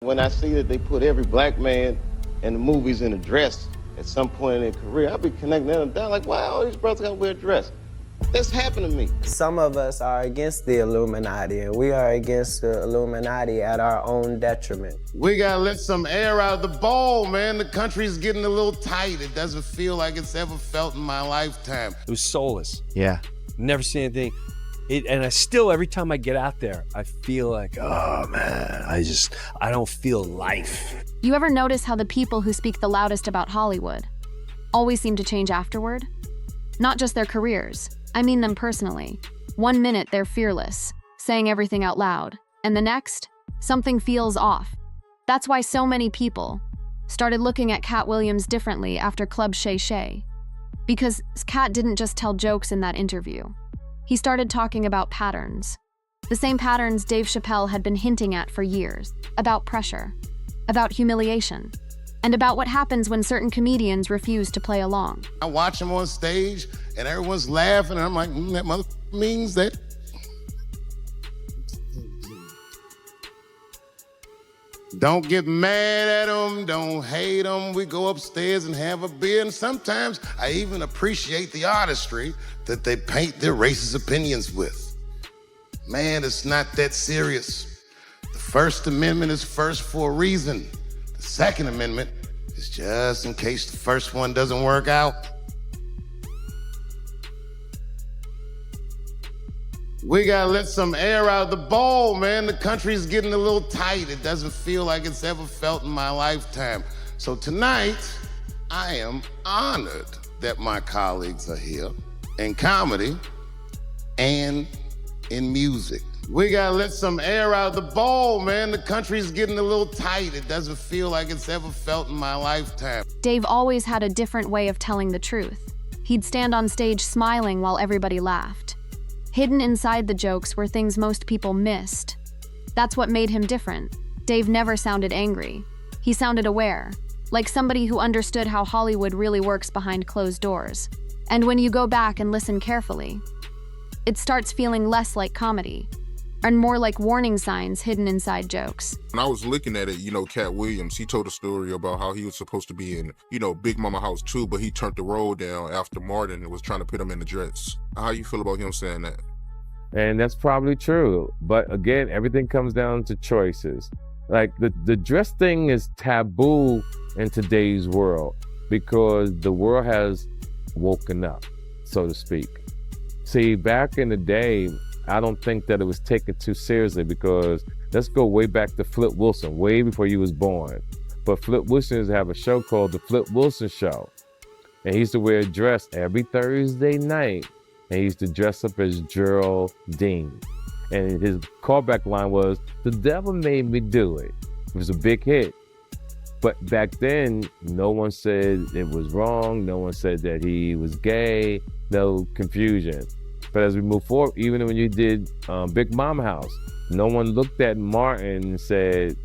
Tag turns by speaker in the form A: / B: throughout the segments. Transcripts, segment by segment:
A: When I see that they put every black man in the movies in a dress at some point in their career, I'll be connecting them down like, wow, all these brothers gotta wear a dress. That's happened to me.
B: Some of us are against the Illuminati, and we are against the Illuminati at our own detriment.
C: We gotta let some air out of the ball, man. The country's getting a little tight. It doesn't feel like it's ever felt in my lifetime.
D: It was soulless.
E: Yeah.
D: Never seen anything. And I still, every time I get out there, I feel like, oh man, I don't feel life.
F: You ever notice how the people who speak the loudest about Hollywood always seem to change afterward? Not just their careers, I mean them personally. 1 minute they're fearless, saying everything out loud, and the next, something feels off. That's why so many people started looking at Katt Williams differently after Club Shay Shay. Because Katt didn't just tell jokes in that interview. He started talking about patterns. The same patterns Dave Chappelle had been hinting at for years, about pressure, about humiliation, and about what happens when certain comedians refuse to play along.
C: I watch him on stage and everyone's laughing and I'm like, that mother means that. Don't get mad at them, don't hate them. We go upstairs and have a beer, and sometimes I even appreciate the artistry that they paint their racist opinions with. Man, it's not that serious. The First Amendment is first for a reason. The Second Amendment is just in case the first one doesn't work out. We gotta let some air out of the ball, man. The country's getting a little tight. It doesn't feel like it's ever felt in my lifetime. So tonight, I am honored that my colleagues are here in comedy and in music. We gotta let some air out of the ball, man. The country's getting a little tight. It doesn't feel like it's ever felt in my lifetime.
F: Dave always had a different way of telling the truth. He'd stand on stage smiling while everybody laughed. Hidden inside the jokes were things most people missed. That's what made him different. Dave never sounded angry. He sounded aware, like somebody who understood how Hollywood really works behind closed doors. And when you go back and listen carefully, it starts feeling less like comedy, and more like warning signs hidden inside jokes.
G: When I was looking at it, Katt Williams, he told a story about how he was supposed to be in, Big Mama House 2, but he turned the role down after Martin was trying to put him in the dress. How you feel about him saying that?
H: And that's probably true. But again, everything comes down to choices. Like the dress thing is taboo in today's world because the world has woken up, so to speak. See, back in the day, I don't think that it was taken too seriously because let's go way back to Flip Wilson, way before you was born. But Flip Wilson used to have a show called The Flip Wilson Show. And he used to wear a dress every Thursday night. And he used to dress up as Geraldine. And his callback line was, "The devil made me do it." It was a big hit. But back then, no one said it was wrong. No one said that he was gay. No confusion. But as we move forward, even when you did Big Mama House, no one looked at Martin and said,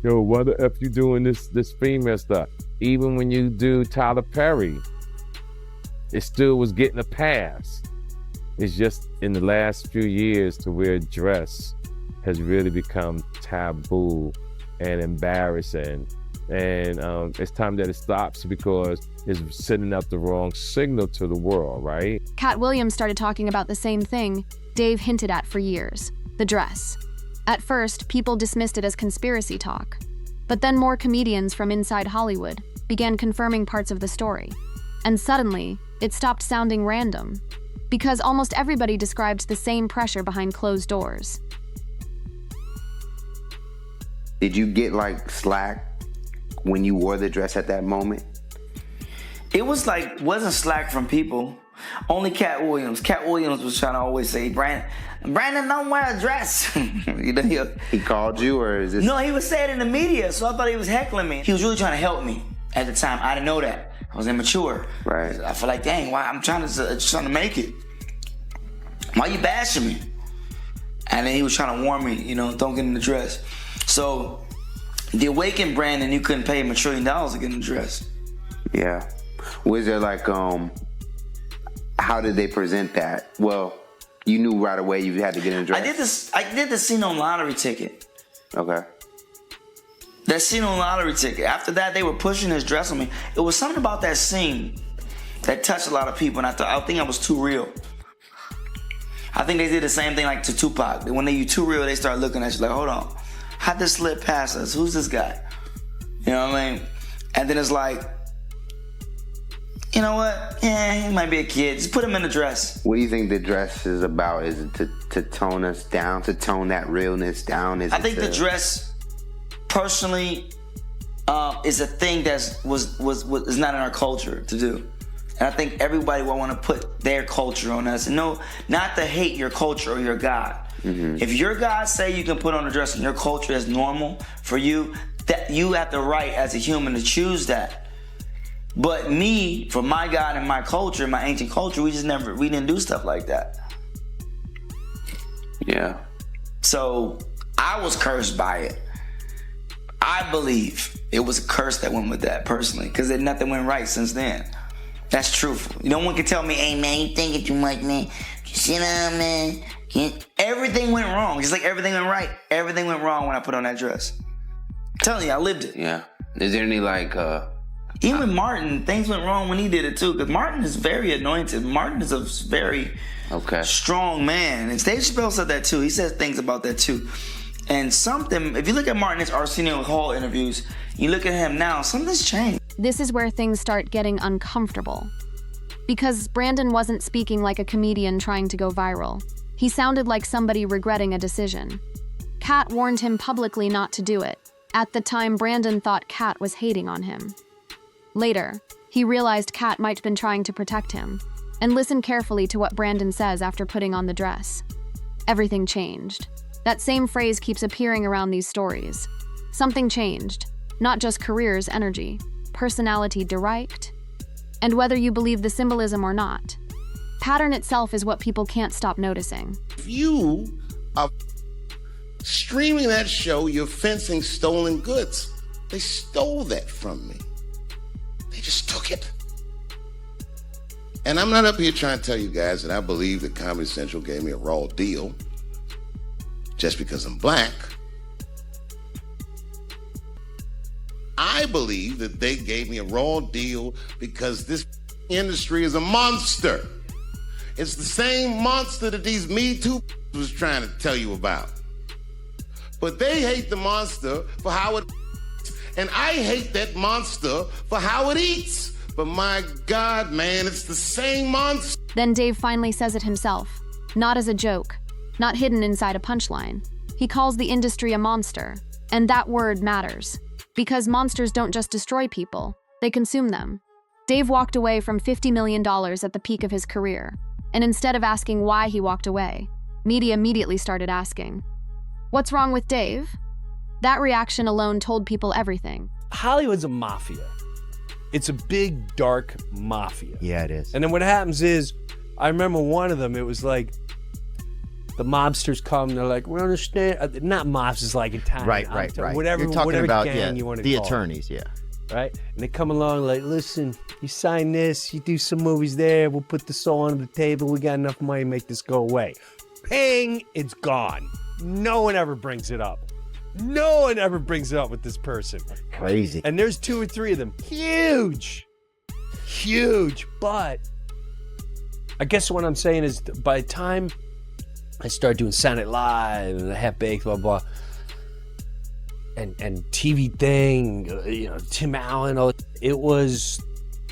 H: "Yo, what the F you doing this female stuff?" Even when you do Tyler Perry, it still was getting a pass. It's just in the last few years to wear a dress has really become taboo and embarrassing. And it's time that it stops because it's sending out the wrong signal to the world, right?
F: Katt Williams started talking about the same thing Dave hinted at for years, the dress. At first, people dismissed it as conspiracy talk. But then more comedians from inside Hollywood began confirming parts of the story. And suddenly, it stopped sounding random, because almost everybody described the same pressure behind closed doors.
E: Did you get slack when you wore the dress at that moment?
I: It was wasn't slack from people. Only Katt Williams. Katt Williams was trying to always say, Brandon, don't wear a dress.
E: He called you, or is this?
I: No, he was saying it in the media, so I thought he was heckling me. He was really trying to help me at the time. I didn't know that. I was immature.
E: Right.
I: I feel like, dang, why I'm trying to make it. Why you bashing me? And then he was trying to warn me, don't get in the dress. So the Awakened Brandon, you couldn't pay him $1 trillion to get in the dress.
E: Yeah. Was there how did they present that? Well, you knew right away you had to get in the dress.
I: I did the scene on Lottery Ticket.
E: Okay.
I: That scene on Lottery Ticket. After that, they were pushing his dress on me. It was something about that scene that touched a lot of people, and I think I was too real. I think they did the same thing like to Tupac. When you too real, they start looking at you like, hold on, how'd this slip past us? Who's this guy? You know what I mean? And then it's like, you know what? Yeah, he might be a kid. Just put him in a dress.
E: What do you think the dress is about? Is it to tone us down, to tone that realness down?
I: I think the dress, personally, is a thing that is not in our culture to do. And I think everybody will want to put their culture on us. And no, not to hate your culture or your God. Mm-hmm. If your God say you can put on a dress and your culture is normal for you, that you have the right as a human to choose that. But me, for my God and my culture, my ancient culture, we didn't do stuff like that.
E: Yeah.
I: So I was cursed by it. I believe it was a curse that went with that personally, because nothing went right since then. That's truthful. No one can tell me, hey man, you thinking too much, man. Sit down, man. Everything went wrong. Just like everything went right. Everything went wrong when I put on that dress. I'm telling you, I lived it.
E: Yeah. Is there any
I: even with Martin, things went wrong when he did it too. Because Martin is very anointed. Martin is a very strong man. And Dave Chappelle said that too. He says things about that too. And something, if you look at Martin's Arsenio Hall interviews, you look at him now, something's changed.
F: This is where things start getting uncomfortable. Because Brandon wasn't speaking like a comedian trying to go viral. He sounded like somebody regretting a decision. Katt warned him publicly not to do it. At the time, Brandon thought Katt was hating on him. Later, he realized Katt might have been trying to protect him, and listened carefully to what Brandon says after putting on the dress. Everything changed. That same phrase keeps appearing around these stories. Something changed. Not just careers, energy, personality direct, and whether you believe the symbolism or not. Pattern itself is what people can't stop noticing.
C: If you are streaming that show, you're fencing stolen goods. They stole that from me. They just took it. And I'm not up here trying to tell you guys that I believe that Comedy Central gave me a raw deal just because I'm black. I believe that they gave me a raw deal because this industry is a monster. It's the same monster that these Me Too was trying to tell you about. But they hate the monster for how it and I hate that monster for how it eats. But my God, man, it's the same monster.
F: Then Dave finally says it himself, not as a joke, not hidden inside a punchline. He calls the industry a monster, and that word matters, because monsters don't just destroy people, they consume them. Dave walked away from $50 million at the peak of his career, and instead of asking why he walked away, media immediately started asking, "What's wrong with Dave?" That reaction alone told people everything.
D: Hollywood's a mafia. It's a big, dark mafia.
J: Yeah, it is.
D: And then what happens is, I remember one of them, it was like, the mobsters come, they're like, we understand, not mobsters like Italian.
J: Right.
D: Whatever,
J: You're talking
D: whatever
J: about,
D: gang you want to
J: the
D: call
J: attorneys,
D: it, right? And they come along like, listen, you sign this, you do some movies there, we'll put this all on the table, we got enough money to make this go away. Ping, it's gone. No one ever brings it up. No one ever brings it up with this person.
J: Crazy.
D: And there's 2 or 3 of them. Huge. But I guess what I'm saying is by the time I started doing Sound It Live and Half Baked, blah, blah, and TV thing, Tim Allen,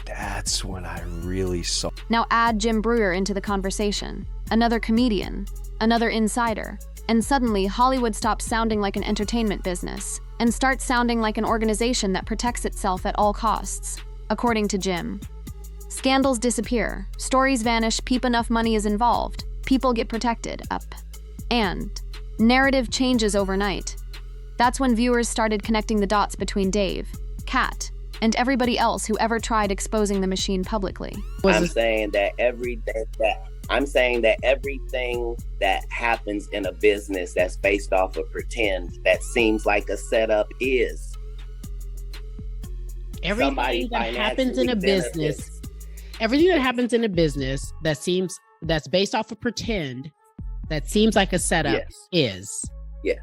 D: that's when I really saw.
F: Now add Jim Breuer into the conversation, another comedian, another insider, and suddenly Hollywood stops sounding like an entertainment business and starts sounding like an organization that protects itself at all costs, according to Jim. Scandals disappear, stories vanish, enough money is involved, people get protected, and narrative changes overnight. That's when viewers started connecting the dots between Dave, Katt, and everybody else who ever tried exposing the machine publicly.
K: I'm saying that everything that happens in a business that's based off of pretend, that seems like a setup, is
L: everything that happens in a business. Everything that happens in a business that's based off of pretend, that seems like a setup, is.
K: Yes.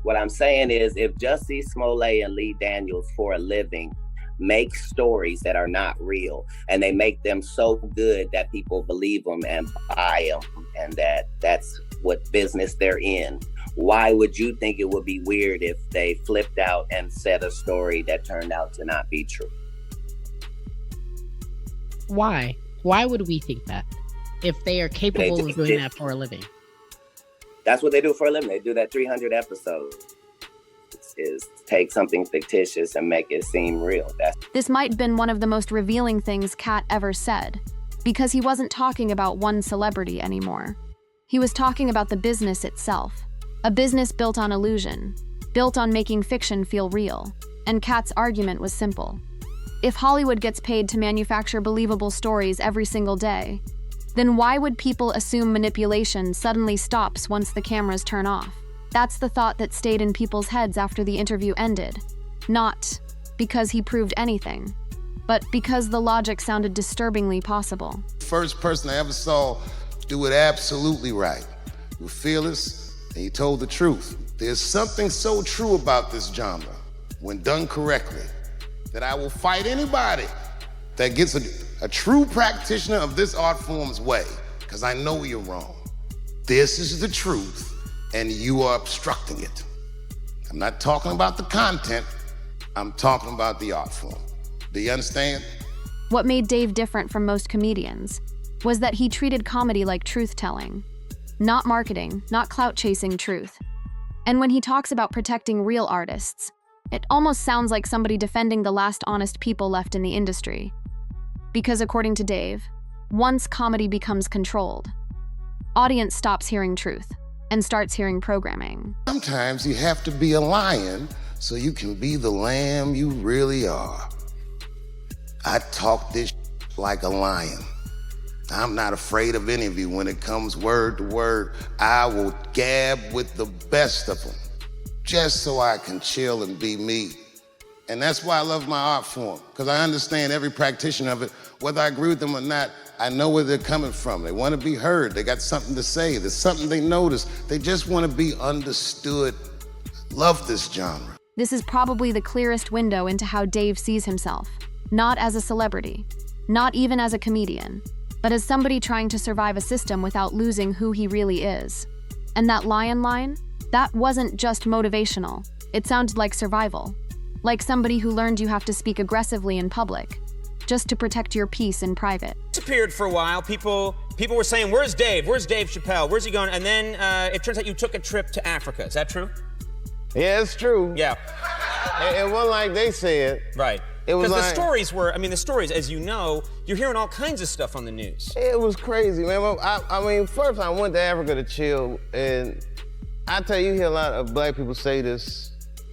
K: What I'm saying is, if Jussie Smollett and Lee Daniels for a living make stories that are not real, and they make them so good that people believe them and buy them, and that's what business they're in, why would you think it would be weird if they flipped out and said a story that turned out to not be true?
L: Why? Why would we think that if they are capable of doing that for a living?
K: That's what they do for a living. They do that 300 episodes. Is take something fictitious and make it seem real.
F: This might have been one of the most revealing things Katt ever said, because he wasn't talking about one celebrity anymore. He was talking about the business itself. A business built on illusion, built on making fiction feel real. And Katt's argument was simple. If Hollywood gets paid to manufacture believable stories every single day, then why would people assume manipulation suddenly stops once the cameras turn off? That's the thought that stayed in people's heads after the interview ended. Not because he proved anything, but because the logic sounded disturbingly possible.
C: First person I ever saw do it absolutely right. You were fearless, and you told the truth. There's something so true about this genre, when done correctly, that I will fight anybody that gets a true practitioner of this art form's way, because I know you're wrong. This is the truth, and you are obstructing it. I'm not talking about the content, I'm talking about the art form. Do you understand?
F: What made Dave different from most comedians was that he treated comedy like truth-telling, not marketing, not clout-chasing truth. And when he talks about protecting real artists, it almost sounds like somebody defending the last honest people left in the industry. Because according to Dave, once comedy becomes controlled, audience stops hearing truth and starts hearing programming.
C: Sometimes you have to be a lion so you can be the lamb you really are. I talk this like a lion. I'm not afraid of any of you. When it comes word to word, I will gab with the best of them, just so I can chill and be me. And that's why I love my art form, because I understand every practitioner of it. Whether I agree with them or not, I know where they're coming from. They want to be heard. They got something to say. There's something they notice. They just want to be understood. Love this genre.
F: This is probably the clearest window into how Dave sees himself. Not as a celebrity, not even as a comedian, but as somebody trying to survive a system without losing who he really is. And that lion line, that wasn't just motivational. It sounded like survival. Like somebody who learned you have to speak aggressively in public, just to protect your peace in private.
J: Disappeared for a while. People were saying, where's Dave? Where's Dave Chappelle? Where's he going? And then it turns out you took a trip to Africa. Is that true?
A: Yeah, it's true.
J: Yeah.
A: It wasn't like they said.
J: Right.
A: It was
J: because
A: like,
J: the stories, as you know, you're hearing all kinds of stuff on the news.
A: It was crazy, man. I mean, first I went to Africa to chill, and I tell you, hear a lot of black people say this,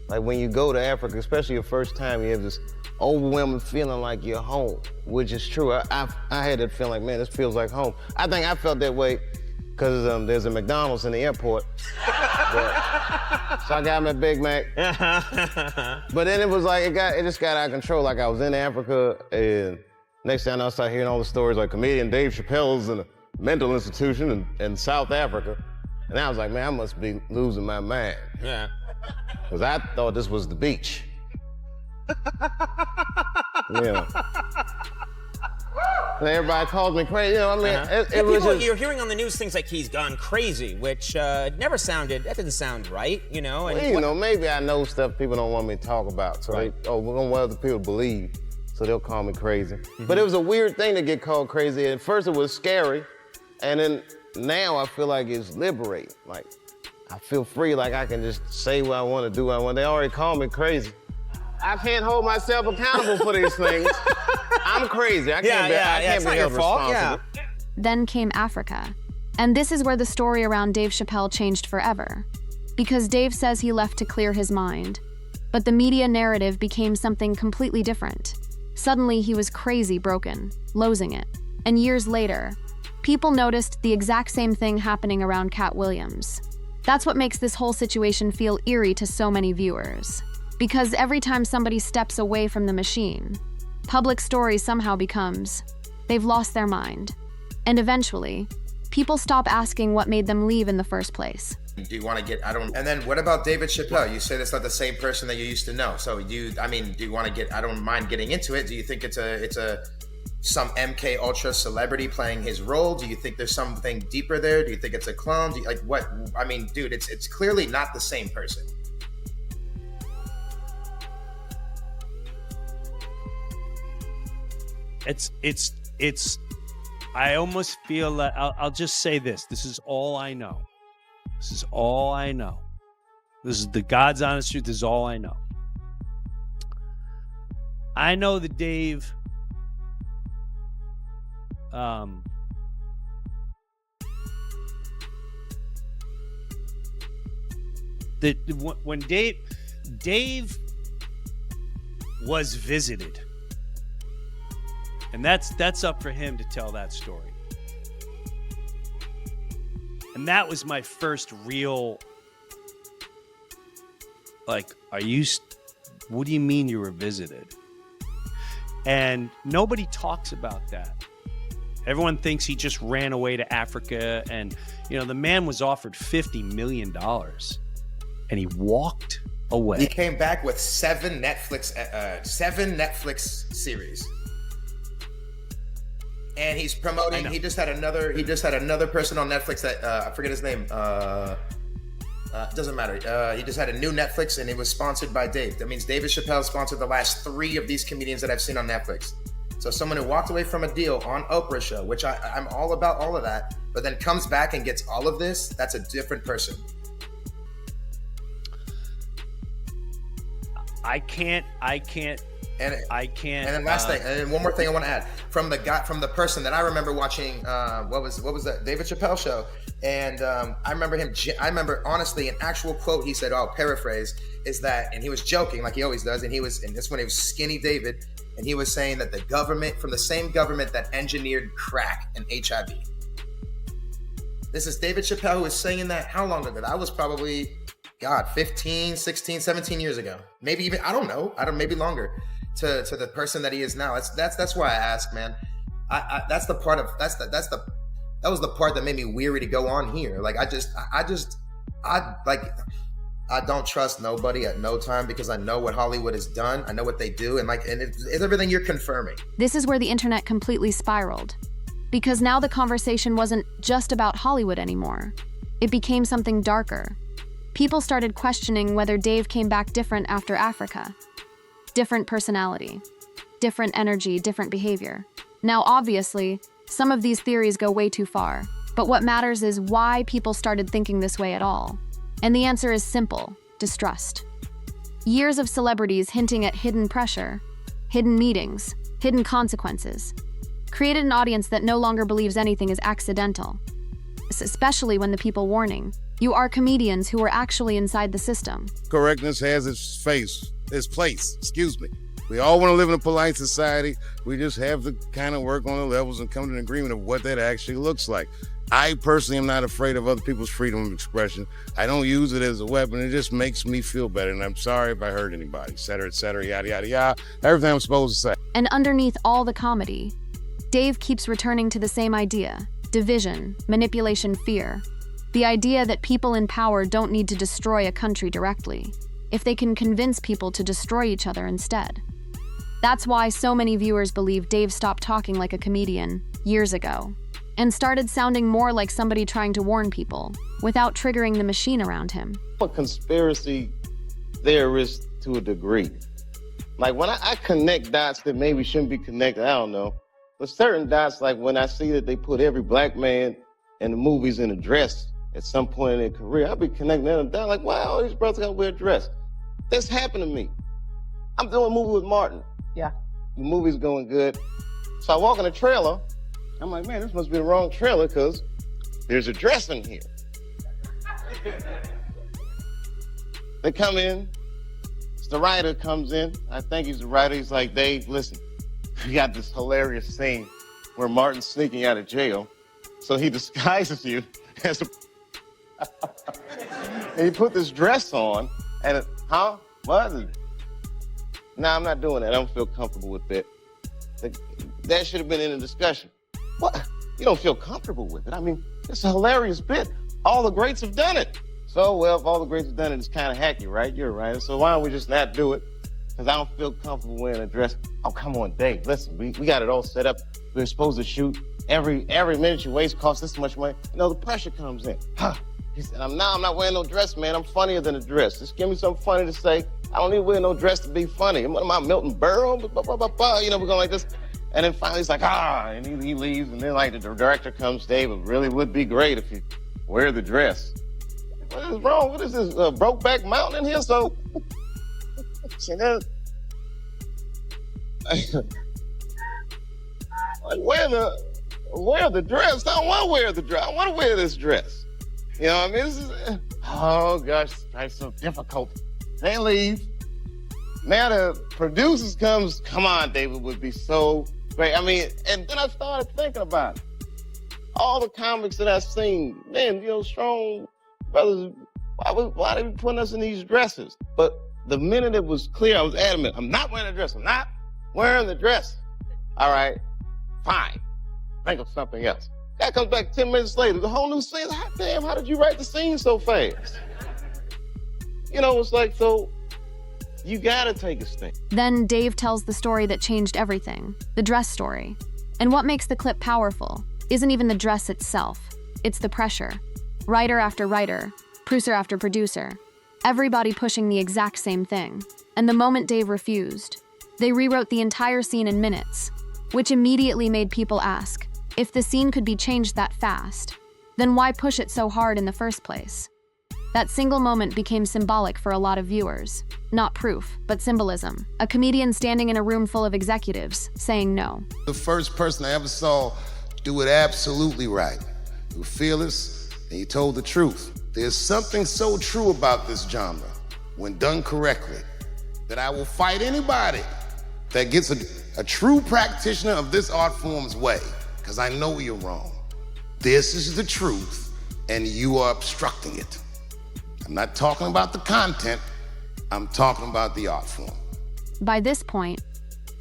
A: like when you go to Africa, especially your first time, you have this overwhelming feeling like you're home, which is true. I had that feeling like, man, this feels like home. I think I felt that way because there's a McDonald's in the airport. So I got my Big Mac. But then it was like, it just got out of control. Like I was in Africa, and next thing I know, I started hearing all the stories like comedian Dave Chappelle's in a mental institution in South Africa. And I was like, man, I must be losing my mind.
J: Yeah.
A: Because I thought this was the beach. Yeah. And everybody calls me crazy. You know, I mean, it was just...
J: You're hearing on the news things like he's gone crazy, which that didn't sound right, you know? And
A: well, you know, maybe I know stuff people don't want me to talk about. So
J: right.
A: we don't want other people to believe. So they'll call me crazy. Mm-hmm. But it was a weird thing to get called crazy. At first it was scary. And then now I feel like it's liberating. Like, I feel free, like I can just say what I want to do what I want. They already call me crazy. I can't hold myself accountable for these things. I'm crazy. I can't be held responsible. Yeah.
F: Then came Africa. And this is where the story around Dave Chappelle changed forever. Because Dave says he left to clear his mind. But the media narrative became something completely different. Suddenly he was crazy broken, losing it. And years later, people noticed the exact same thing happening around Katt Williams. That's what makes this whole situation feel eerie to so many viewers. Because every time somebody steps away from the machine, public story somehow becomes, they've lost their mind. And eventually, people stop asking what made them leave in the first place.
M: Do you want to get, and then what about David Chappelle? You say that's not the same person that you used to know. So do you want to get, I don't mind getting into it. Do you think it's some MK Ultra celebrity playing his role? Do you think there's something deeper there? Do you think it's a clone? Dude, it's clearly not the same person.
D: It's I almost feel that I'll just say this. This is all I know. This is all I know. This is the God's honest truth. This is all I know. I know that Dave when Dave was visited, and that's up for him to tell that story. And that was my first real, what do you mean you were visited? And nobody talks about that. Everyone thinks he just ran away to Africa, and the man was offered $50 million and he walked away.
M: He came back with 7 Netflix series. And he's promoting. He just had another person on Netflix that I forget his name. Doesn't matter. He just had a new Netflix, and it was sponsored by Dave. That means David Chappelle sponsored the last 3 of these comedians that I've seen on Netflix. So someone who walked away from a deal on Oprah's show, which I'm all about all of that, but then comes back and gets all of this, that's a different person.
D: I can't.
M: And then last thing, and then one more thing I want to add from the person that I remember watching. What was that David Chappelle show? And I remember honestly an actual quote he said. I'll paraphrase is that, and he was joking like he always does. And this when he was skinny David, and he was saying that the government, from the same government that engineered crack and HIV. This is David Chappelle who was saying that. How long ago? That was probably 15, 16, 17 years ago. Maybe even maybe longer. To the person that he is now. That's why I ask, man. That was the part that made me weary to go on here. Like I don't trust nobody at no time, because I know what Hollywood has done. I know what they do, and it's everything you're confirming.
F: This is where the internet completely spiraled, because now the conversation wasn't just about Hollywood anymore. It became something darker. People started questioning whether Dave came back different after Africa. Different personality, different energy, different behavior. Now, obviously, some of these theories go way too far, but what matters is why people started thinking this way at all. And the answer is simple: distrust. Years of celebrities hinting at hidden pressure, hidden meetings, hidden consequences, created an audience that no longer believes anything is accidental, especially when the people warning, you are comedians who were actually inside the system.
C: Correctness has its place, excuse me. We all want to live in a polite society. We just have to kind of work on the levels and come to an agreement of what that actually looks like. I personally am not afraid of other people's freedom of expression. I don't use it as a weapon. It just makes me feel better. And I'm sorry if I hurt anybody, et cetera, yada, yada, yada. Everything I'm supposed to say.
F: And underneath all the comedy, Dave keeps returning to the same idea: division, manipulation, fear. The idea that people in power don't need to destroy a country directly, if they can convince people to destroy each other instead. That's why so many viewers believe Dave stopped talking like a comedian years ago and started sounding more like somebody trying to warn people without triggering the machine around him.
A: I'm a conspiracy theorist to a degree. Like when I connect dots that maybe shouldn't be connected, I don't know. But certain dots, like when I see that they put every black man in the movies in a dress at some point in their career, I'll be connecting them down like, wow, all these brothers gotta wear a dress. That's happened to me. I'm doing a movie with Martin.
L: Yeah.
A: The movie's going good. So I walk in the trailer. I'm like, man, this must be the wrong trailer because there's a dress in here. They come in. The writer comes in. I think he's the writer. He's like, Dave, listen, we got this hilarious scene where Martin's sneaking out of jail. So he disguises you as a... and he put this dress on and what? No, I'm not doing that. I don't feel comfortable with that. That should have been in the discussion. What? You don't feel comfortable with it? I mean, it's a hilarious bit. All the greats have done it. So, well, if all the greats have done it, it's kind of hacky, right? You're right. So why don't we just not do it? Because I don't feel comfortable wearing a dress. Oh, come on, Dave. Listen, we got it all set up. We're supposed to shoot. Every minute you waste costs this much money. You know, the pressure comes in. Huh. He said, I'm not wearing no dress, man. I'm funnier than a dress. Just give me something funny to say. I don't need to wear no dress to be funny. What am I, Milton Berle? You know, we're going like this. And then finally he's like, and he leaves. And then like the director comes, Dave, it really would be great if you wear the dress. What is wrong? What is this, Brokeback Mountain in here? So, wear the dress. I don't want to wear the dress. I want to wear this dress. You know what I mean? This is, oh gosh, it's so difficult. They leave. Now the producers comes, come on, David, would be so great. I mean, and then I started thinking about it. All the comics that I've seen, man, you know, strong brothers, why they be putting us in these dresses? But the minute it was clear, I was adamant, I'm not wearing a dress. I'm not wearing the dress. All right, fine. Think of something else. Guy comes back 10 minutes later, the whole new scene. Damn, how did you write the scene so fast? You know, it's like, so you gotta take a stand.
F: Then Dave tells the story that changed everything, the dress story. And what makes the clip powerful isn't even the dress itself, it's the pressure. Writer after writer, producer after producer, everybody pushing the exact same thing. And the moment Dave refused, they rewrote the entire scene in minutes, which immediately made people ask, if the scene could be changed that fast, then why push it so hard in the first place? That single moment became symbolic for a lot of viewers. Not proof, but symbolism. A comedian standing in a room full of executives, saying no.
C: The first person I ever saw do it absolutely right. You were fearless, and you told the truth. There's something so true about this genre, when done correctly, that I will fight anybody that gets a true practitioner of this art form's way, because I know you're wrong. This is the truth, and you are obstructing it. I'm not talking about the content, I'm talking about the art form.
F: By this point,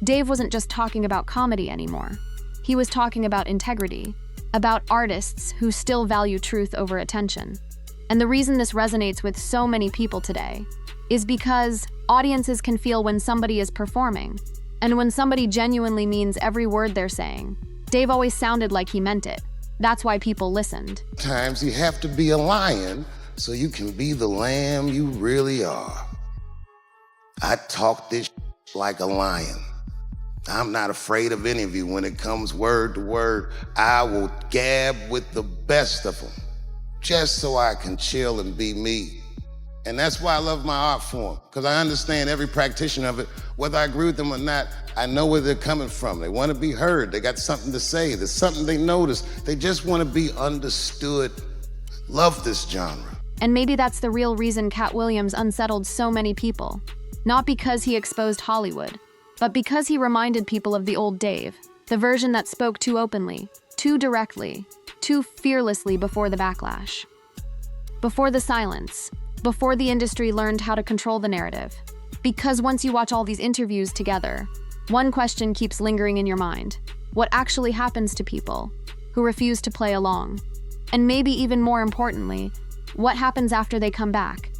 F: Dave wasn't just talking about comedy anymore. He was talking about integrity, about artists who still value truth over attention. And the reason this resonates with so many people today is because audiences can feel when somebody is performing, and when somebody genuinely means every word they're saying. Dave always sounded like he meant it. That's why people listened.
C: Sometimes you have to be a lion so you can be the lamb you really are. I talk this like a lion. I'm not afraid of any of you. When it comes word to word, I will gab with the best of them, just so I can chill and be me. And that's why I love my art form, because I understand every practitioner of it. Whether I agree with them or not, I know where they're coming from. They want to be heard. They got something to say. There's something they notice. They just want to be understood. Love this genre.
F: And maybe that's the real reason Katt Williams unsettled so many people. Not because he exposed Hollywood, but because he reminded people of the old Dave, the version that spoke too openly, too directly, too fearlessly before the backlash. Before the silence, before the industry learned how to control the narrative. Because once you watch all these interviews together, one question keeps lingering in your mind. What actually happens to people who refuse to play along? And maybe even more importantly, what happens after they come back?